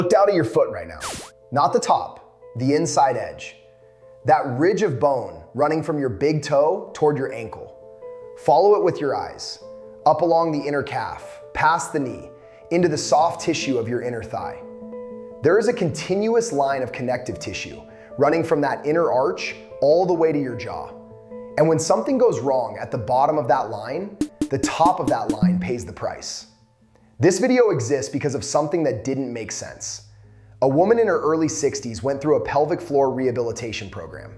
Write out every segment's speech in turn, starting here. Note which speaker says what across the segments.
Speaker 1: Look down at your foot right now. Not the top, the inside edge. That ridge of bone running from your big toe toward your ankle. Follow it with your eyes, up along the inner calf, past the knee, into the soft tissue of your inner thigh. There is a continuous line of connective tissue running from that inner arch all the way to your jaw. And when something goes wrong at the bottom of that line, the top of that line pays the price. This video exists because of something that didn't make sense. A woman in her early 60s went through a pelvic floor rehabilitation program.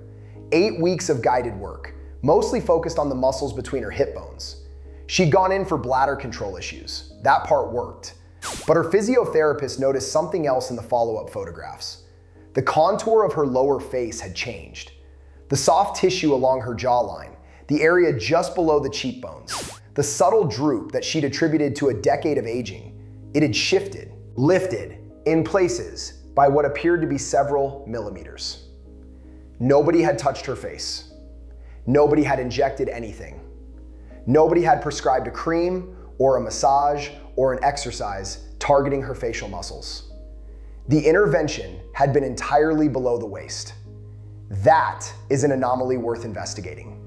Speaker 1: 8 weeks of guided work, mostly focused on the muscles between her hip bones. She'd gone in for bladder control issues. That part worked. But her physiotherapist noticed something else in the follow-up photographs. The contour of her lower face had changed. The soft tissue along her jawline, the area just below the cheekbones, the subtle droop that she'd attributed to a decade of aging, it had shifted, lifted, in places by what appeared to be several millimeters. Nobody had touched her face. Nobody had injected anything. Nobody had prescribed a cream or a massage or an exercise targeting her facial muscles. The intervention had been entirely below the waist. That is an anomaly worth investigating,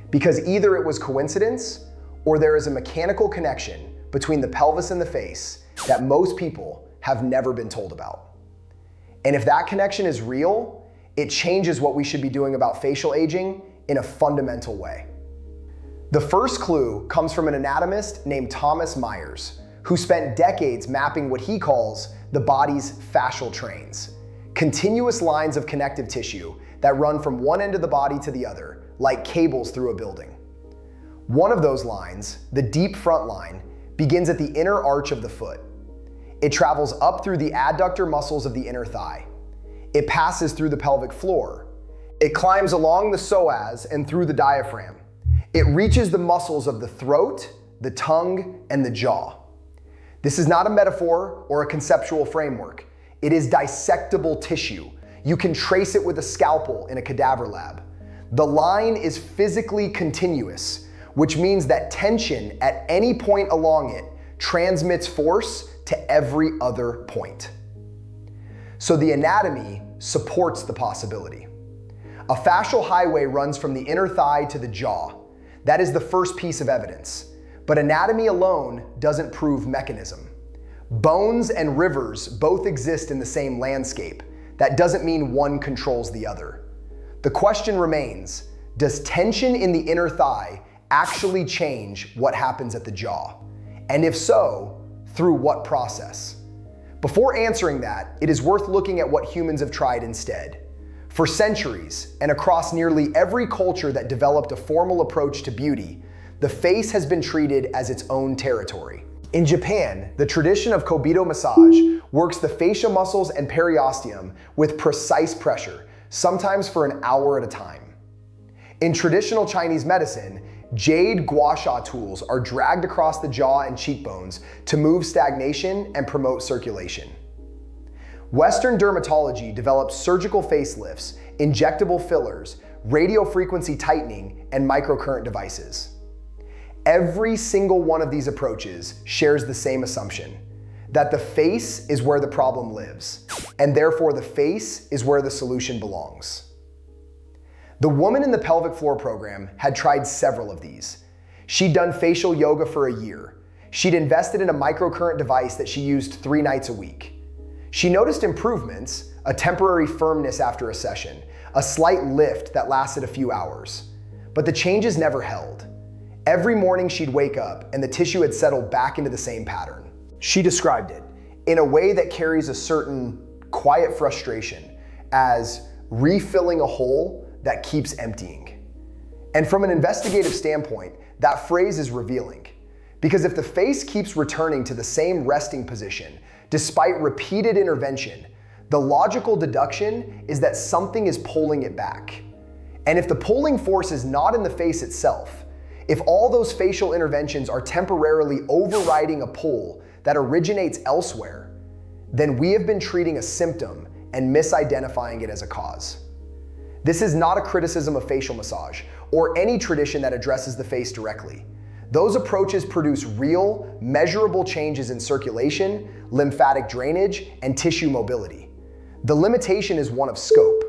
Speaker 1: because either it was coincidence or there is a mechanical connection between the pelvis and the face that most people have never been told about. And if that connection is real, it changes what we should be doing about facial aging in a fundamental way. The first clue comes from an anatomist named Thomas Myers, who spent decades mapping what he calls the body's fascial trains, continuous lines of connective tissue that run from one end of the body to the other, like cables through a building. One of those lines, the deep front line, begins at the inner arch of the foot. It travels up through the adductor muscles of the inner thigh. It passes through the pelvic floor. It climbs along the psoas and through the diaphragm. It reaches the muscles of the throat, the tongue, and the jaw. This is not a metaphor or a conceptual framework. It is dissectable tissue. You can trace it with a scalpel in a cadaver lab. The line is physically continuous, which means that tension at any point along it transmits force to every other point. So the anatomy supports the possibility. A fascial highway runs from the inner thigh to the jaw. That is the first piece of evidence. But anatomy alone doesn't prove mechanism. Bones and rivers both exist in the same landscape. That doesn't mean one controls the other. The question remains, does tension in the inner thigh actually change what happens at the jaw? And if so, through what process? Before answering that, it is worth looking at what humans have tried instead. For centuries, and across nearly every culture that developed a formal approach to beauty, the face has been treated as its own territory. In Japan, the tradition of Kobido massage works the fascia muscles and periosteum with precise pressure, sometimes for an hour at a time. In traditional Chinese medicine, jade gua sha tools are dragged across the jaw and cheekbones to move stagnation and promote circulation. Western dermatology develops surgical facelifts, injectable fillers, radiofrequency tightening, and microcurrent devices. Every single one of these approaches shares the same assumption, that the face is where the problem lives, and therefore the face is where the solution belongs. The woman in the pelvic floor program had tried several of these. She'd done facial yoga for a year. She'd invested in a microcurrent device that she used 3 nights a week. She noticed improvements, a temporary firmness after a session, a slight lift that lasted a few hours. But the changes never held. Every morning she'd wake up and the tissue had settled back into the same pattern. She described it in a way that carries a certain quiet frustration as refilling a hole that keeps emptying. And from an investigative standpoint, that phrase is revealing. Because if the face keeps returning to the same resting position, despite repeated intervention, the logical deduction is that something is pulling it back. And if the pulling force is not in the face itself, if all those facial interventions are temporarily overriding a pull that originates elsewhere, then we have been treating a symptom and misidentifying it as a cause. This is not a criticism of facial massage or any tradition that addresses the face directly. Those approaches produce real, measurable changes in circulation, lymphatic drainage, and tissue mobility. The limitation is one of scope.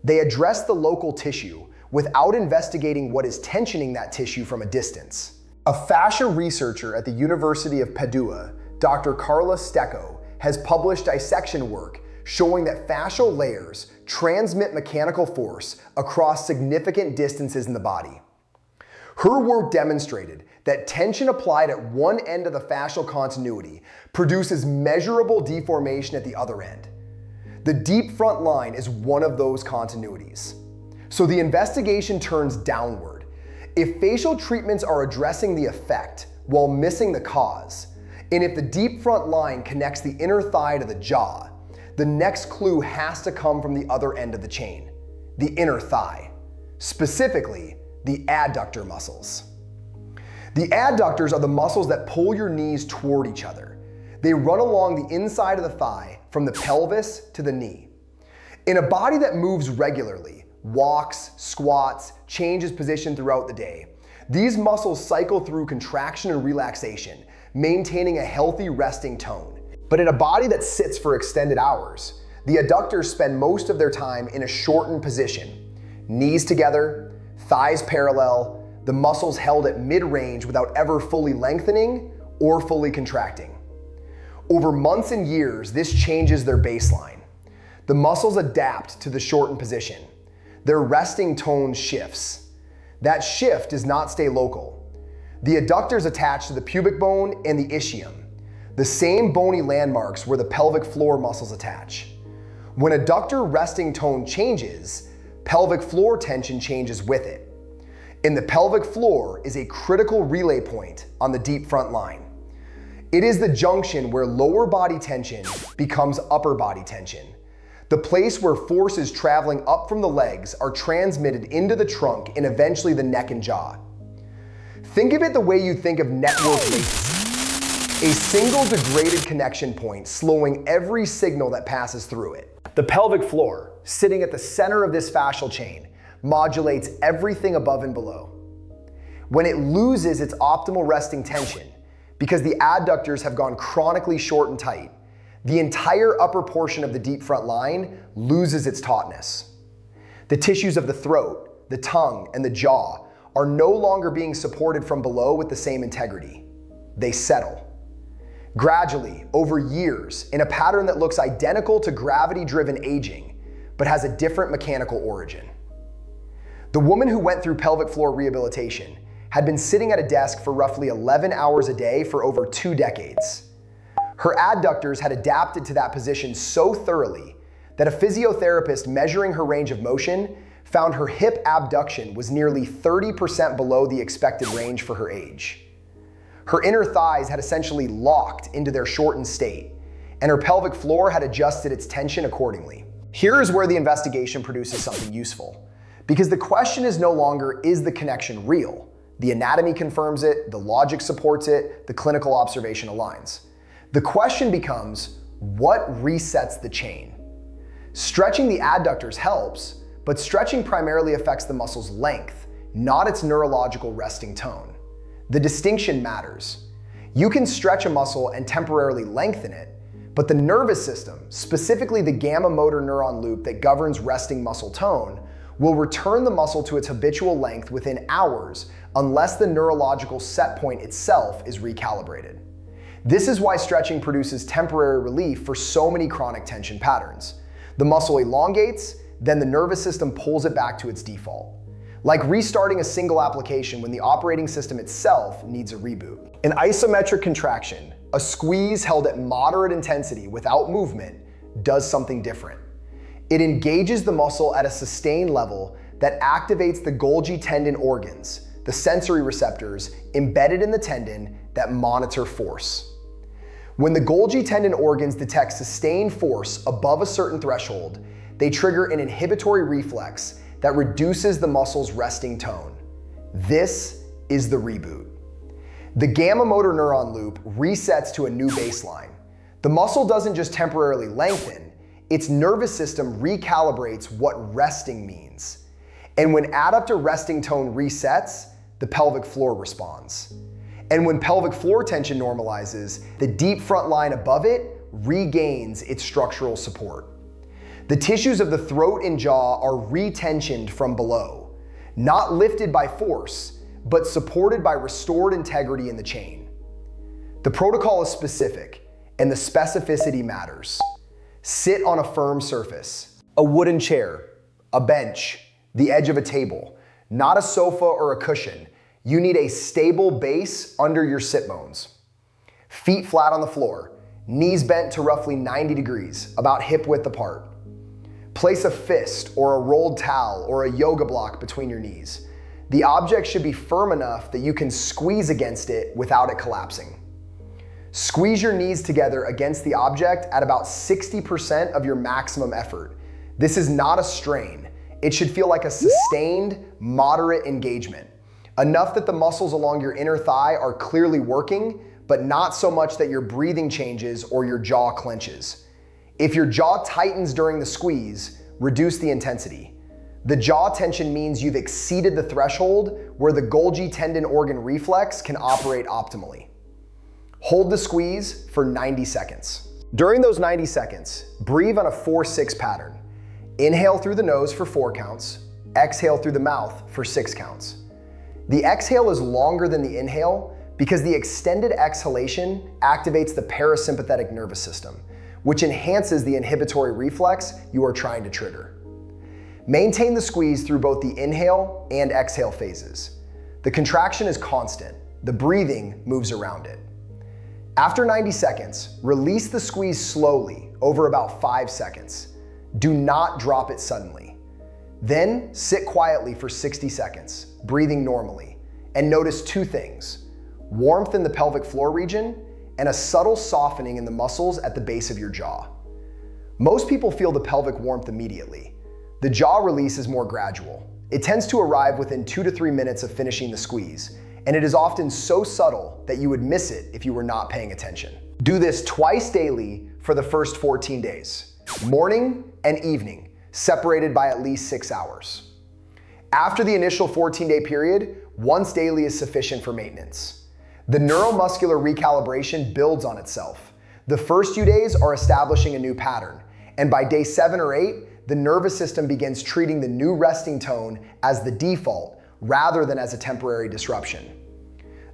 Speaker 1: They address the local tissue without investigating what is tensioning that tissue from a distance. A fascia researcher at the University of Padua, Dr. Carla Stecco, has published dissection work showing that fascial layers transmit mechanical force across significant distances in the body. Her work demonstrated that tension applied at one end of the fascial continuity produces measurable deformation at the other end. The deep front line is one of those continuities. So the investigation turns downward. If facial treatments are addressing the effect while missing the cause, and if the deep front line connects the inner thigh to the jaw, the next clue has to come from the other end of the chain, the inner thigh, specifically the adductor muscles. The adductors are the muscles that pull your knees toward each other. They run along the inside of the thigh from the pelvis to the knee. In a body that moves regularly, walks, squats, changes position throughout the day, these muscles cycle through contraction and relaxation, maintaining a healthy resting tone. But in a body that sits for extended hours, the adductors spend most of their time in a shortened position. Knees together, thighs parallel, the muscles held at mid-range without ever fully lengthening or fully contracting. Over months and years, this changes their baseline. The muscles adapt to the shortened position. Their resting tone shifts. That shift does not stay local. The adductors attach to the pubic bone and the ischium, the same bony landmarks where the pelvic floor muscles attach. When adductor resting tone changes, pelvic floor tension changes with it. And the pelvic floor is a critical relay point on the deep front line. It is the junction where lower body tension becomes upper body tension, the place where forces traveling up from the legs are transmitted into the trunk and eventually the neck and jaw. Think of it the way you think of network latency, a single degraded connection point slowing every signal that passes through it. The pelvic floor, sitting at the center of this fascial chain, modulates everything above and below. When it loses its optimal resting tension, because the adductors have gone chronically short and tight, the entire upper portion of the deep front line loses its tautness. The tissues of the throat, the tongue, and the jaw are no longer being supported from below with the same integrity. They settle. Gradually, over years, in a pattern that looks identical to gravity-driven aging, but has a different mechanical origin. The woman who went through pelvic floor rehabilitation had been sitting at a desk for roughly 11 hours a day for over 2 decades. Her adductors had adapted to that position so thoroughly that a physiotherapist measuring her range of motion found her hip abduction was nearly 30% below the expected range for her age. Her inner thighs had essentially locked into their shortened state, and her pelvic floor had adjusted its tension accordingly. Here is where the investigation produces something useful, because the question is no longer, is the connection real? The anatomy confirms it, the logic supports it, the clinical observation aligns. The question becomes, what resets the chain? Stretching the adductors helps, but stretching primarily affects the muscle's length, not its neurological resting tone. The distinction matters. You can stretch a muscle and temporarily lengthen it, but the nervous system, specifically the gamma motor neuron loop that governs resting muscle tone, will return the muscle to its habitual length within hours unless the neurological set point itself is recalibrated. This is why stretching produces temporary relief for so many chronic tension patterns. The muscle elongates, then the nervous system pulls it back to its default. Like restarting a single application when the operating system itself needs a reboot. An isometric contraction, a squeeze held at moderate intensity without movement, does something different. It engages the muscle at a sustained level that activates the Golgi tendon organs, the sensory receptors embedded in the tendon that monitor force. When the Golgi tendon organs detect sustained force above a certain threshold, they trigger an inhibitory reflex that reduces the muscle's resting tone. This is the reboot. The gamma motor neuron loop resets to a new baseline. The muscle doesn't just temporarily lengthen, its nervous system recalibrates what resting means. And when adductor resting tone resets, the pelvic floor responds. And when pelvic floor tension normalizes, the deep front line above it regains its structural support. The tissues of the throat and jaw are retensioned from below, not lifted by force, but supported by restored integrity in the chain. The protocol is specific, and the specificity matters. Sit on a firm surface, a wooden chair, a bench, the edge of a table, not a sofa or a cushion. You need a stable base under your sit bones. Feet flat on the floor, knees bent to roughly 90 degrees, about hip width apart. Place a fist or a rolled towel or a yoga block between your knees. The object should be firm enough that you can squeeze against it without it collapsing. Squeeze your knees together against the object at about 60% of your maximum effort. This is not a strain. It should feel like a sustained, moderate engagement. Enough that the muscles along your inner thigh are clearly working, but not so much that your breathing changes or your jaw clenches. If your jaw tightens during the squeeze, reduce the intensity. The jaw tension means you've exceeded the threshold where the Golgi tendon organ reflex can operate optimally. Hold the squeeze for 90 seconds. During those 90 seconds, breathe on a 4-6 pattern. Inhale through the nose for 4 counts, exhale through the mouth for 6 counts. The exhale is longer than the inhale because the extended exhalation activates the parasympathetic nervous system, which enhances the inhibitory reflex you are trying to trigger. Maintain the squeeze through both the inhale and exhale phases. The contraction is constant. The breathing moves around it. After 90 seconds, release the squeeze slowly over about 5 seconds. Do not drop it suddenly. Then sit quietly for 60 seconds, breathing normally, and notice 2 things: warmth in the pelvic floor region and a subtle softening in the muscles at the base of your jaw. Most people feel the pelvic warmth immediately. The jaw release is more gradual. It tends to arrive within 2 to 3 minutes of finishing the squeeze, and it is often so subtle that you would miss it if you were not paying attention. Do this twice daily for the first 14 days, morning and evening, separated by at least 6 hours. After the initial 14-day period, once daily is sufficient for maintenance. The neuromuscular recalibration builds on itself. The first few days are establishing a new pattern, and by day 7 or 8, the nervous system begins treating the new resting tone as the default rather than as a temporary disruption.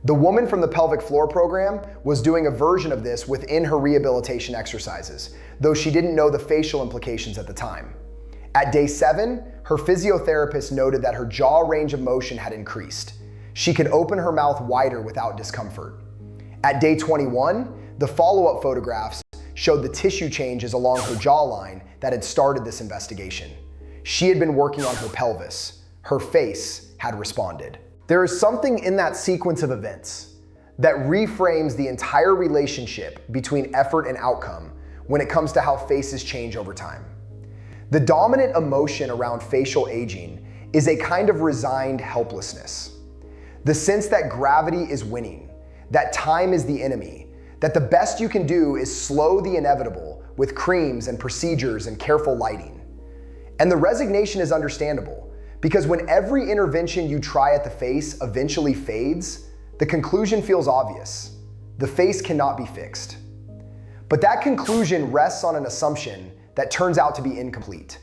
Speaker 1: The woman from the pelvic floor program was doing a version of this within her rehabilitation exercises, though she didn't know the facial implications at the time. At day 7, her physiotherapist noted that her jaw range of motion had increased. She could open her mouth wider without discomfort. At day 21, the follow-up photographs showed the tissue changes along her jawline that had started this investigation. She had been working on her pelvis. Her face had responded. There is something in that sequence of events that reframes the entire relationship between effort and outcome when it comes to how faces change over time. The dominant emotion around facial aging is a kind of resigned helplessness. The sense that gravity is winning, that time is the enemy, that the best you can do is slow the inevitable with creams and procedures and careful lighting. And the resignation is understandable, because when every intervention you try at the face eventually fades, the conclusion feels obvious. The face cannot be fixed. But that conclusion rests on an assumption that turns out to be incomplete.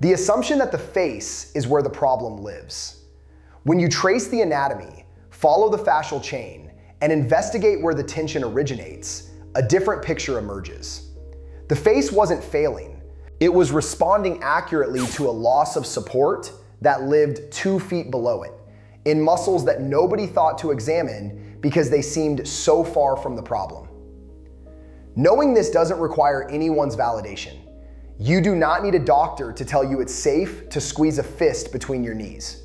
Speaker 1: The assumption that the face is where the problem lives. When you trace the anatomy, follow the fascial chain, and investigate where the tension originates, a different picture emerges. The face wasn't failing. It was responding accurately to a loss of support that lived 2 feet below it, in muscles that nobody thought to examine because they seemed so far from the problem. Knowing this doesn't require anyone's validation. You do not need a doctor to tell you it's safe to squeeze a fist between your knees.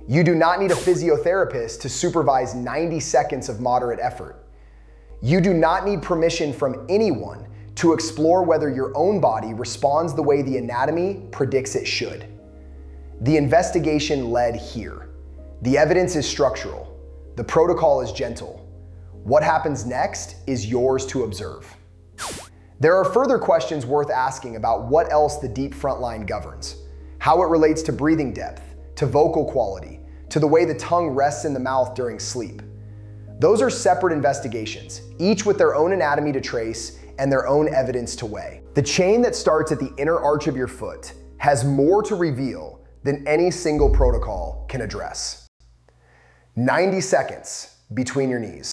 Speaker 1: You do not need a physiotherapist to supervise 90 seconds of moderate effort. You do not need permission from anyone to explore whether your own body responds the way the anatomy predicts it should. The investigation led here. The evidence is structural. The protocol is gentle. What happens next is yours to observe. There are further questions worth asking about what else the deep front line governs, how it relates to breathing depth, to vocal quality, to the way the tongue rests in the mouth during sleep. Those are separate investigations, each with their own anatomy to trace and their own evidence to weigh. The chain that starts at the inner arch of your foot has more to reveal than any single protocol can address. 90 seconds between your knees.